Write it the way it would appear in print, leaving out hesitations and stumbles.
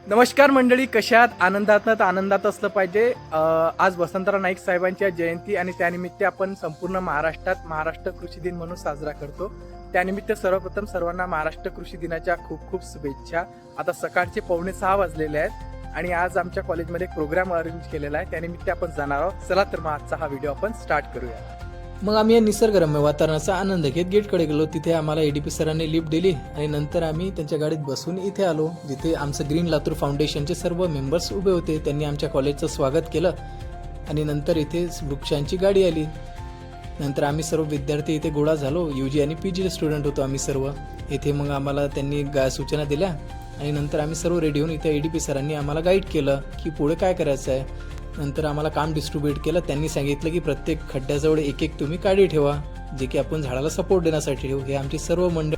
नमस्कार मंडळी, कशात आनंदात आनंदात असलं पाहिजे. आज वसंतराव नाईक साहेबांची जयंती आणि त्यानिमित्त आपण संपूर्ण महाराष्ट्रात महाराष्ट्र कृषी दिन म्हणून साजरा करतो. त्यानिमित्त सर्वप्रथम सर्वांना महाराष्ट्र कृषी दिनाच्या खूप खूप शुभेच्छा. आता सकाळचे 5:45 वाजलेले आहेत आणि आज आमच्या कॉलेजमध्ये एक प्रोग्राम अरेंज केलेला आहे, त्यानिमित्त आपण जाणार आहोत. चला तर मग आजचा हा व्हिडिओ आपण स्टार्ट करूया. मग आम्ही या निसर्गरम्य वातावरणाचा आनंद घेत गेटकडे गेलो. तिथे आम्हाला एडीपी सरांनी लिफ्ट दिली आणि नंतर आम्ही त्यांच्या गाडीत बसून इथे आलो, जिथे आमचं ग्रीन लातूर फाउंडेशनचे सर्व मेंबर्स उभे होते. त्यांनी आमच्या कॉलेजचं स्वागत केलं आणि नंतर इथे वृक्षांची गाडी आली. नंतर आम्ही सर्व विद्यार्थी इथे गोळा झालो. UG आणि PG स्टुडंट होतो आम्ही सर्व इथे. मग आम्हाला त्यांनी सूचना दिल्या आणि नंतर आम्ही सर्व रेडी होऊन इथे एडीपी सरांनी आम्हाला गाईड केलं की पुढे काय करायचं आहे. नंतर आम्हाला काम डिस्ट्रीब्यूट केलं. त्यांनी सांगितलं की प्रत्येक खड्ड्याजवळ एक एक तुम्ही काडी ठेवा, जे की आपण झाडाला सपोर्ट देण्यासाठी ठेवू. हे आमची सर्व मंडळ